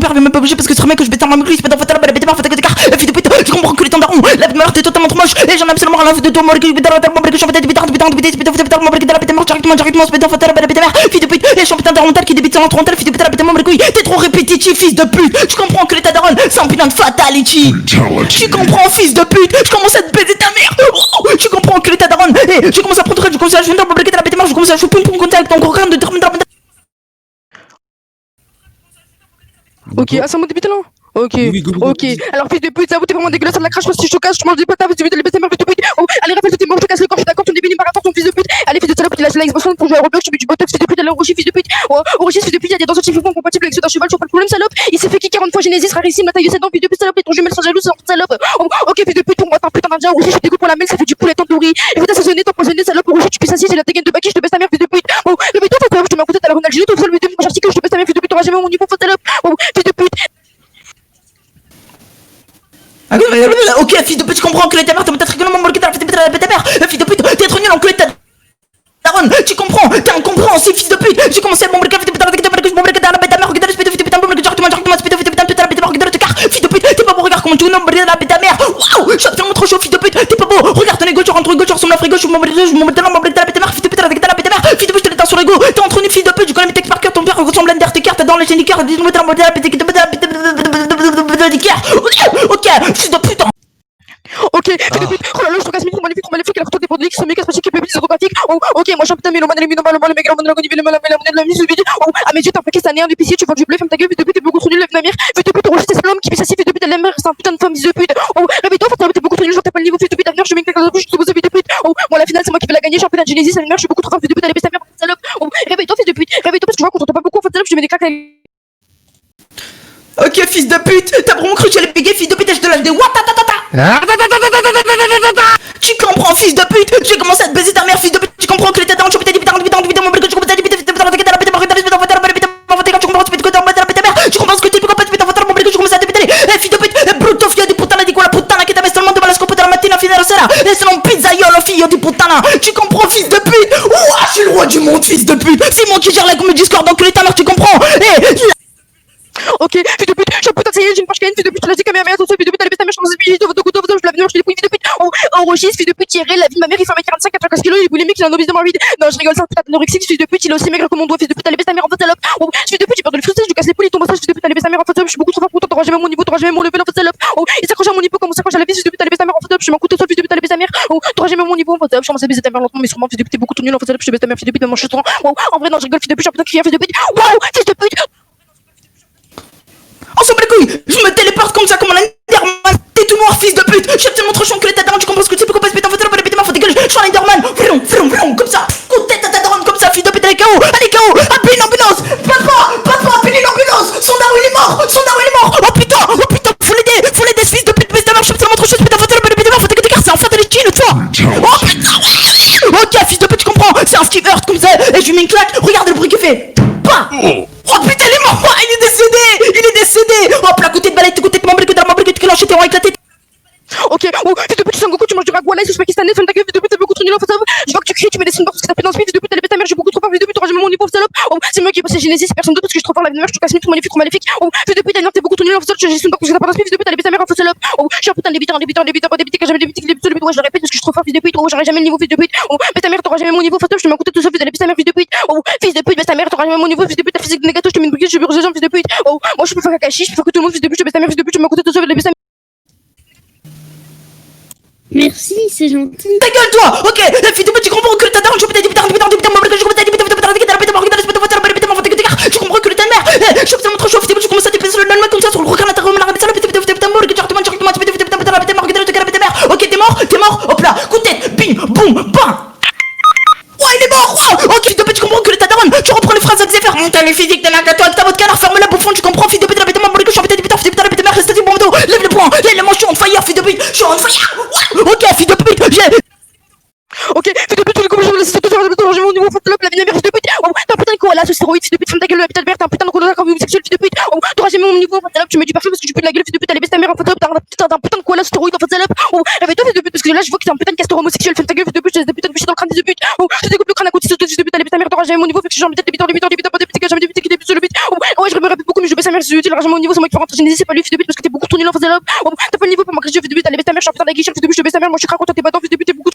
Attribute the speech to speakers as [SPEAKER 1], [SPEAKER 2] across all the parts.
[SPEAKER 1] père veut même pas bouger parce que ce serait bien que je bête ma micro, c'est pas dans la bête mère, fille de pute, je comprends que les temps daron, la vie de mère t'es totalement trop moche, et j'en ai absolument rien à foutre de toi, moi que je bête dans la tête, je suis en fait des bêtards, fille de pute, et je suis en putain d'oriental qui débite sur l'entrontal, fille de pute, la bête de couille, t'es trop répétitif, fils de pute, je comprends que l'état daron, c'est un putain de fatality, tu comprends, fils de pute, je commence à te baiser ta mère, tu comprends que l'état daron, et je commence à prendre, je commence à jouer dans la bête de mère, je commence à jouer poum poum contact, ton programme de
[SPEAKER 2] Ok, ah, c'est mon début là. Ok, ok. Alors, fils de pute, ça vous, t'es vraiment dégueulasse, ça de la crache, si je te casse, je mange des patates, tu veux te les baisser, fils de pute. Oh, allez, rappelle, t'es mort, je te casse le corps, je suis d'accord, tu me débines par rapport, ton fils de pute. Allez, fils de salope, tu lâches la Xbox pour jouer à Roblox, tu mets du botox, fils de pute, allez, au fils de pute. Oh, au fils de pute, y'a des danseurs qui font compatibles avec ceux d'un cheval, je pas le problème, salope. Il s'est fait qui 40 fois Genesis, rarissime, la taille 7 ans, fils de pute, salope, et ton jumelle sans jaloux, salope. Oh, ok, fils de pute, pour moi, t'es un putain d'indien, je suis dégoût pour la mêle, ça fait du poulet tandoori. Je vais t'assaisonner, t'empoisonner, salope, rouge, tu pisses assis, j'ai la dégaine de Baki, je te baisse ta mère, fils de pute. Oh, le béton, faut je te mets à côté, t'as la Ronaldinho, tout seul, le béton, mon article, je te baisse ta mère, fils de pute, t'auras jamais mon niveau, salope. Oh, fils de pute.
[SPEAKER 1] Ok, fils de pute, je comprends que les mère, t'as peut-être régulièrement molgué dans la bête de mère, fils de pute, t'es trop nul en clé, daronne, tu comprends, t'es incompréhensif, fils de pute, j'ai commencé à m'embrouiller avec la bête de mère, je m'embrouille dans la bête de mère, regarde le spédo, fils de pute, fils de pute, t'es pas beau, regarde comment tu m'embrouilles dans la bête de mère, waouh, je suis absolument trop chaud, fils de pute, t'es pas beau, regarde ton ego, tu rentres ego, tu ressembles à frigo, je m'embrouille dans la bête de mère, fils de pute, dans la bête de mère, fils de pute, je te l'éteins sur l'ego, t'es entre nous, fils de pute, je connais mes textes par cœur, ton père ressemble à Undertaker, t'es dans les chaînes d'Iker, dis-moi dans la bête de ok, fils de pute.
[SPEAKER 2] Ok, fais de pute, oh là là, je te casse mille maléfique, maléfique, alors que toi t'es bordélique, ce mec, c'est pas chic, pépis, photographique, oh, ok, moi j'en putain, mais le man, le mec, la mise, oh, ah, mais Dieu, t'as fait ça néant du PC, tu vends du blé, ferme ta gueule, fais de pute, t'es beaucoup trop nul, lève la mire, fais de pute, rejeter cet homme qui pisse assis, fais de pute, elle aime, c'est un putain de femme, fils de pute, oh, réveille-toi, t'es beaucoup trop nul, genre t'as pas le niveau, fais de pute, à venir, je mets une claque dans la bouche, je te pose, fais de pute, oh, moi la finale, c'est moi qui vais la gagner, championnat de Genesis, à venir, je suis beaucoup trop fort, fais de pute, allez, baisse ta mère, salope, oh, réveille-toi, fils de pute, réveille-toi, parce que je vois qu'on t'entend pas beaucoup, en fait, salope, je te mets des claques.
[SPEAKER 1] Ok, fils de pute, t'as vraiment cru que j'allais péguer, fils de pute, et je te lâche des watatata. Tu comprends, fils de pute, j'ai commencé à te baiser ta mère, fils de pute, tu comprends que l'état daron, tu peux t'éviter, tu comprends ce que tu peux pas, tu commences à te péter, fils de pute, brutto, figlio di puttana di quella puttana che ti ha messo il mondo per la scopo della mattina fino alla sera, e sono un pizzaiolo, figlio di puttana, tu comprends, fils de pute, ouah, je suis le roi du monde, fils de pute, c'est moi qui gère la comédie Discord, donc l'état, tu comprends,
[SPEAKER 2] Ok, fils de pute, je suis un putain de j'ai une poche canine, fils de pute, je l'ai dit quand même, mais attention, fils de pute, elle est bête, ta mère, je commence à piger, je la venue, je l'ai pris, fils de pute, oh, registre, fils de pute, Thierry, la vie de ma mère, il fait 1m45, 95 kilos, il est boulimique, il a un obèse de morbide, non, je rigole, c'est un putain d'anorexique, fils de pute, il est aussi maigre que mon doigt, fils de pute, elle est bête, ta mère, en fait, salope, oh, fils de pute, j'ai peur de le frustrer, je lui casse les poules, il tombe au stage, fils de pute, elle est bête, ta mère, en fait, salope, je suis beaucoup trop fort pour toi, t'auras jamais mon niveau, t'auras jamais mon level, en fait, salope, oh, il s'accroche à mon niveau comme on s'accroche à la vie, fils de pute, elle est bête, ta mère, en fait, salope, je suis un couteau, fils de pute, elle est bête, ta mère, oh, t'auras jamais mon niveau, en fait, salope, je commence à baiser ta mère lentement, mais sûrement, fils de pute, t'es beaucoup trop nul, en fait, salope, je suis bête, ta mère, fils de pute, maman, je suis trop, oh, en vrai, non, je rigole, fils de pute, je suis un putain de fils de pute, wow, fils de pute.
[SPEAKER 1] On s'en bat les couilles, je me téléporte comme ça, comme un Enderman, t'es tout noir, fils de pute, je suis absolument trop chiant que l'état daron, tu comprends ce que tu peux pas se péter en fait, faut dégueuler, je suis un Enderman, comme ça, coup de tête à ta daronne, comme ça, fils de pute, elle est KO, appelez une ambulance, papa, appelez une ambulance, son daron il est mort, oh putain, faut l'aider, fils de pute, baisse ta mère, je suis absolument trop chiant, putain, faut dégueuler, c'est un fer de l'échine, tu vois, oh putain, ok, fils de pute, tu comprends, c'est un Steve Hurt comme ça, et je lui mets une claque, regarde le bruit qu'il fait, pas. Oh putain, il est mort, il est décédé. Hop là, côté de balai, côté de membre, que l'enchaîné ont éclaté.
[SPEAKER 2] Ok, oh, fils de pute, tu sens Goku, tu manges du ragoût à l'ail, c'est pakistanais, fais ta gueule, fils de pute, t'es beaucoup trop nul, en fait, salope. Je vois que tu cries, tu mets des signes parce que t'as fait dans ce fils de pute, elle est bête, ta mère, j'ai beaucoup trop fort, fils de pute, t'auras jamais mon niveau, salope. Oh, c'est moi qui ai passé Genesis, personne d'autre parce que je suis trop fort, la vie de mère, je te casse trop maléfique. Oh, fils de pute, t'es beaucoup trop nul, en fait, salope, j'ai signes parce que t'as pas dans ce fils de pute, elle est bête, ta mère, en fait, salope. Oh, je suis un putain de débitant, que jamais débuté, ouais, je le répète parce que je suis trop fort, fils de pute, oh, j'aurai jamais le niveau, fils de pute. Oh, mais ta mère, t'auras jamais mon niveau, salope, je te mets un coup de tête tout seul, fils de ta mère, fils de pute. Oh, fils de pute, mais ta mère, t'auras jamais mon niveau, fils de pute, ta physique négative, je te mets une brigade, je suis fils de pute. Oh, moi, je peux faire Kakashi, je peux faire que tout le monde, fils de pute, je ta mère, fils de pute, je mets un coup de tête tout seul, fils de
[SPEAKER 3] Merci, c'est gentil.
[SPEAKER 1] Ta gueule, toi. Ok, fils de pute, tu comprends que t'as daron, tu comprends que ta mère, je suis absolument trop chaud, fils de pute, tu commences à déplacer le lendemain comme ça sur le regard, la ok, t'es mort, hop là, coup de tête, bing, boum, bam. Ouais, il est mort, wow. Ok, fils de pute, tu comprends que l'état daron, tu reprends les phrases à faire. T'as les physiques, t'as avec ta votre canard, ferme-la, bouffon, tu comprends, fils de pute, la bête de je suis en bête de putain, fils de pute, la mère, reste du bon dos, lève le poing, lève le manche, je suis on fire, fils de pute, je suis on fire. Ok, fils de pute, j'ai.
[SPEAKER 2] Ok, fils de pute, tu les coups, je vais laisser tout faire, j'ai mon niveau, faut te la vie de mère, fils de pute. Oh, t'as putain de quoi, quoi là, ce stéroïde, fils de pute, ferme ta gueule, la putain de merde, t'es un putain de colosse homosexuel, fils de pute. Oh, t'auras jamais mon niveau, en fait, tu mets du parfum parce que tu peux de la gueule, fils de pute, allez baisse ta mère, en fait, t'as un putain de quoi là, stéroïde, en fait, salope. Oh, réveille-toi, fils de pute, parce que là, je vois que t'es un putain de castor homosexuel, ferme ta gueule, fils de pute, je laisse des putains de bûcher dans le crâne, fils de pute. Oh, je te découpe le crâne à côté, fils de pute, allez baisse ta mère, t'auras jamais mon niveau, fait que j'ai envie d'être débitant, jamais débuté, qui débute sur le beat. Oh, ouais, je me répète beaucoup, mais je baisse ta mère, je t'auras jamais mon niveau, c'est moi qui fais rentrer Genesis, c'est pas lui, fils de pute, parce que t'es beaucoup trop nul, en fait, salope. Oh, t'as pas le niveau pour m'agresser, fils de pute, allez baisse ta mère, je suis un putain de guicheur, fils de pute, je baisse ta mère, moi je suis craquant, toi t'es pas dans, fils de pute, t'es beaucoup.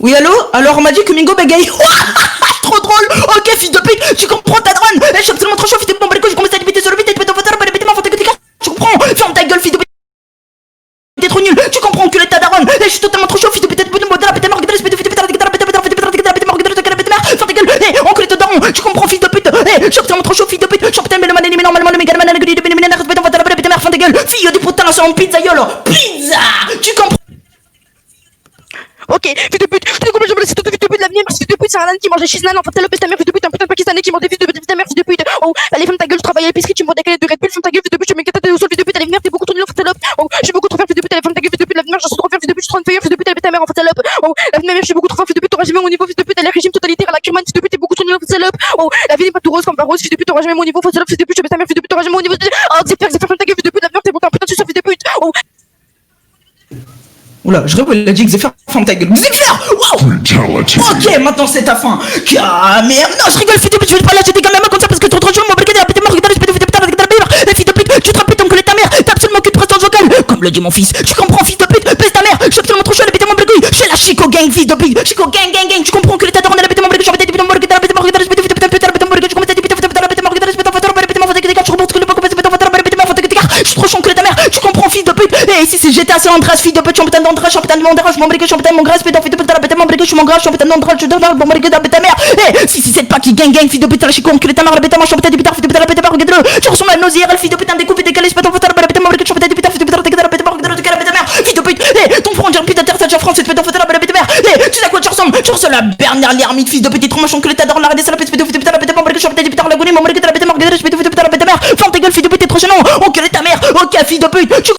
[SPEAKER 1] Oui, allô? Alors, on m'a dit que Mingo bégaye. Trop drôle. Ok, fils de pute, tu comprends ta drone. Je suis absolument trop chaud, fils de pute, je commence à débiter sur le beat, et tu peux t'en faire, tu comprends? Ferme ta gueule, fils de pute. T'es trop nul, tu comprends que ta daronne. Je suis totalement trop chaud, fils de pute, ferme ta gueule, enculé de daron, tu comprends, fils de pute, je suis absolument trop chaud, fils de pute, je suis putain, mais le man, normalement, le méga man, ferme ta gueule, fille du putain, c'est en pizzaiolo, pizza, tu comprends?
[SPEAKER 2] Ok, fils de pute, je te découpe, je me laisse tout fils de pute, l'avenir, fils de pute, c'est un âne qui mange des chisnan, en fait, salope, ta mère, fils de pute, un putain de pakistanais qui mange des fils de pute, ta mère, fils de pute. Oh, allez, ferme ta gueule, je travaille à l'épicerie, tu me vois des canettes de Red Bull, ferme ta gueule, fils de pute, je mets 4 têtes au sol, fils de pute, allez, venir, t'es beaucoup trop nul, en fait, salope. Oh, je suis beaucoup trop fort, fils de pute, allez, ferme ta gueule, fils de pute, l'avenir, je suis trop fort, fils de pute, je suis trop fort, fils de pute, allez, ta mère, en fait, salope. Oh, l'avenir, je suis beaucoup trop fort, fils de pute, t'auras jamais mon niveau, fils de pute, allez, régime totalitaire à la Kurman, fils de pute, t'es beaucoup trop nul, en fait, salope. Oh, la vie n'est pas tout rose comme pas rose, fils de pute, t'auras jamais mon niveau, fils de pute, je baisse ta mère, fils de pute, t'auras jamais mon niveau. Oh, c'est faire, ferme ta gueule, fils de pute, l'avenir, t'es bon, t'es un putain de suceur, fils de pute. Oh.
[SPEAKER 1] Oula, je rêve, il a dit Xefer, ferme ta gueule. Xefer, wow. Ok, maintenant c'est ta fin. Merde, non, je rigole, fils de pute, je vais pas lâcher des gamins comme ça parce que t'es trop chaud, mon briquet, la mort, fils de pute, tu te rappelles ton que ta mère, t'as absolument qu'une présence vocale. Comme le dit mon fils, tu comprends, fils de pute, baisse ta mère, je suis absolument trop chaud, la bête de mon briquet, je suis la Chico Gang, fils de pute, Chico Gang, tu comprends que l'état de la bête de mon briquet, je suis en mon briquet, la bête de mon briquet, je commence à débiter, je suis trop chaud que ta mère, tu comprends, fils de pute. Et ici c'est GTA San Andreas, fils de pute, je suis en putain d'Andreas, je suis en putain de Mandara, je suis mon briquet, je suis en putain de mon grâce, pédant, fils de pute, la bête de mon briquet, je suis mon grâce, je suis en putain d'Andreas, je suis dans mon briquet, la bête de ta mère. Eh, si c'est pas qui gang, fils de pute, la chico, que ta mère, la bête de moi, je suis en putain de putain, fils de pute, la bête de moi, regarde-le, tu ressembles à nos IRL, fils de putain, découpé, décalé, pédant, la bête de mon briquet, je suis en putain de putain, fils de pute, la bête de moi, regarde-le, la bête de mère, fils de pute, eh, ton front, putain, terre, ça, France, pédant, la bête de mère, eh, tu sais à quoi tu ressembles à la Bernard Lhermitte, fils de pute, trop machin que l'état d'or, la redescend la pédant, fils de pute, la bête de mon briquet, je suis en putain de putain, la gonne, mon briquet, la bête de moi, regarde-le, la bête de mère, ferme ta gueule, fils de pute, t'es trop gênant, enculé ta mère, ok, fils de pute, tu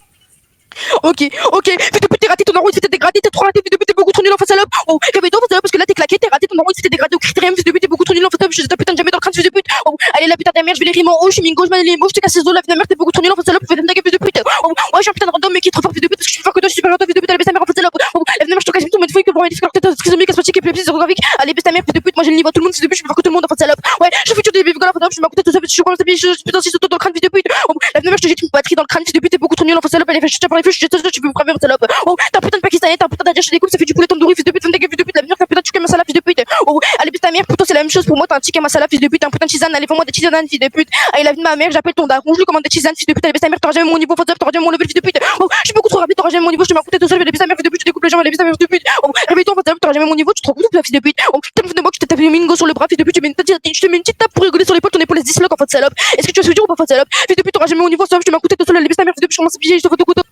[SPEAKER 2] Ok, fils de pute, t'es raté, ton enroi, t'es dégradé, t'es trop raté, fils de pute, t'es beaucoup trop nul en face salope. Oh, réveille-toi, fils de salope, parce que là t'es claqué, t'es raté, ton enroi, t'es dégradé au critérium, fils de pute, t'es beaucoup trop nul en face salope, je te putain de jamais dans le crâne, fils de pute. Oh, allez, la putain de ta mère, je vais les rimes en haut, je suis mingo, je mets les mots, je te casse les os, la vie de ma mère, t'es beaucoup trop nul en face salope, fais ta gueule, fils de pute. Oh, ouais, je suis un putain de random, mais qui est trop fort, fils de pute, parce que je suis plus fort que toi, je suis super fils de pute, allez, baisse ta mère en face salope. Oh, la vie de ma mère, je te casse tout, mais de fouille que pour moi, difficile, t'es schizophrénique, asthmatique, épilepsie, zérographique. Allez, baisse ta mère, fils de pute, moi j'ai le niveau, tout le monde, fils de pute, je suis plus fort que tout le monde en face salope. Ouais, je fais des bébés, je suis ma côté tout ça, je suis comme ça, je suis putain, si c'est dans le crâne, fils de pute. Oh, la vie de ma mère, je te jette une batterie dans le crâne, fils de pute, t'es beaucoup trop nul en face salope, allez, fais chuter par les feux, je tu peux me cramer en salope. Oh, t'as un putain de pakistanais, t'as un putain d'indien, je découpe, ça fait du poulet tandoori, fils de pute, fais fils de pute, l'avenir, t'as un putain de chicken masala, fils de pute. Oh, allez, putain, ta mère, pour toi, c'est la même chose, pour moi, t'as un chicken masala, fils de pute, un putain de tisane, allez, vends-moi des tisanes, fils de pute. Allez, la vie de ma mère, j'appelle ton daron, je lui commande des tisanes, fils de pute, allez, ta mère, t'auras jamais mon niveau, t'auras jamais mon level, fils de pute. Oh, je suis beaucoup trop rapide, t'auras jamais mon niveau, je te mets à côté tout seul, allez, ta mère, fils de pute, je découpe les jambes, allez, ta mère, fils de pute. Oh, réveille-toi, t'auras jamais mon niveau, tu te rends compte, fils de pute. Oh, t'as de moi que je t'ai tapé une mingo sur le bras, fils de pute, je te mets une petite tape pour rigoler sur l'épaule, ton épaule se disloque en fait, salope. Est-ce que tu as ce que je veux dire ou pas, salope? Fils de pute, t'auras jamais mon niveau, sauf je te mets à côté tout seul, allez, ta mère, fils de pute, je commence à piger, je te fous de couteau.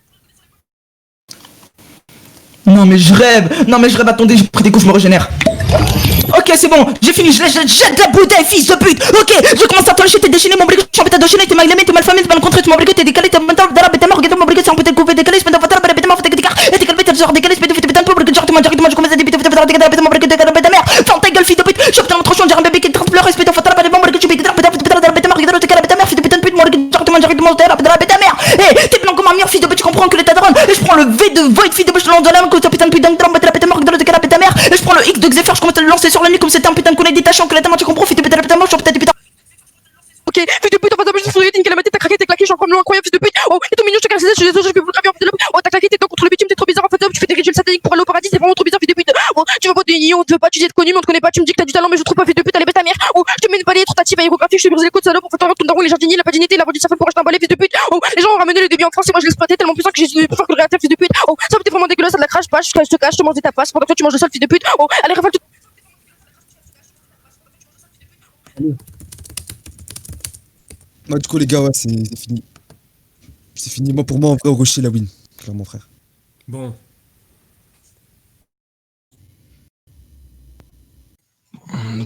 [SPEAKER 1] Non mais je rêve, attendez, j'ai pris des coups, je me régénère. Ok, c'est bon, j'ai fini, je jette la bouteille, fils de pute. Ok, je commence à t'enlever, t'es déchaîné, mon briquet, je suis en pétard déchaîné, t'es mal aimé, t'es mal famé, t'es mal contré, t'es mal briquet, t'es décalé, t'es mental, dans la bête, t'es mort, regarde mon briquet, c'est un pétard coupé, décalé, je peux t'en faire, t'es mort, t'es calmé, t'es genre décalé, je peux t'en faire, t'es directement, je commence à débiter, t'es mon briquet, t'es la bête, ta mère, ferme ta gueule, fils de pute, je suis putain trop chaud, j'ai un bébé qui est en train de pleurer, je peux t'en faire, t'es mon briquet, tu peux t'en faire, t'es la bête, ta mère, regarde, t'es la bête, ta mère, fils de putain de pute, mon briquet, directement, t'es la bête, ta mère, eh, t'es blanc comme un mur, fils de pute, tu comprends que l'état de et je prends le V de Void, fils de pute, je te lance dans l'âme, que t'as putain de pute, la bête, ta mère, regarde, t'es la bête, ta mère, et je prends le X de Xefer, je commence à le lancer sur la nuit comme c'était un putain de collet détachant, que la tellement tu comprends, fils de pute, la bête, ta mère, je suis putain de putain.
[SPEAKER 2] Ok, fils de pute, en face de moi, t'es une calamité, t'as craqué, t'es claqué, j'en prends le incroyable, fils de pute. Oh, t'es tout mignon, je te casse les je suis désolé, je peux vous graver en fait. Oh, t'as claqué, t'es contre le bitume, t'es trop bizarre en fait. Tu fais des rituels sataniques pour aller au paradis, c'est vraiment trop bizarre, fils de pute. Oh, tu veux pas de on te veut pas, tu dis être connu, mais on te connaît pas, tu me dis que t'as du talent, mais je trouve pas, fils de pute, allez, baisse ta mère. Oh, je te mets une balayette tentative aérographique, je te brise les côtes, salope, en fait, ton daron, les jardiniers, la paginité, la vendu sa femme pour acheter un balai, fils de pute. Oh, les gens ont ramené le débit en France et moi je l'exploitais tellement puissant que j'ai plus fort que le réacteur, fils de pute. Oh, ça t'es vraiment dégueulasse, ça de la crache pas, je te cache, je te mange des tapas, pendant que toi tu manges le sol, fils de pute. Oh, allez, rafale tout.
[SPEAKER 4] Moi, du coup, les gars, ouais, c'est fini. C'est fini. Moi, pour moi, en vrai, on rushait la win. Clairement, frère.
[SPEAKER 5] Bon.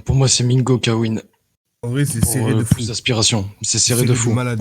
[SPEAKER 6] Pour moi, c'est Mingo Kawin.
[SPEAKER 5] En vrai, c'est
[SPEAKER 6] Pour
[SPEAKER 5] serré de fou.
[SPEAKER 6] plus d'aspiration. C'est serré de fou.
[SPEAKER 5] Malade.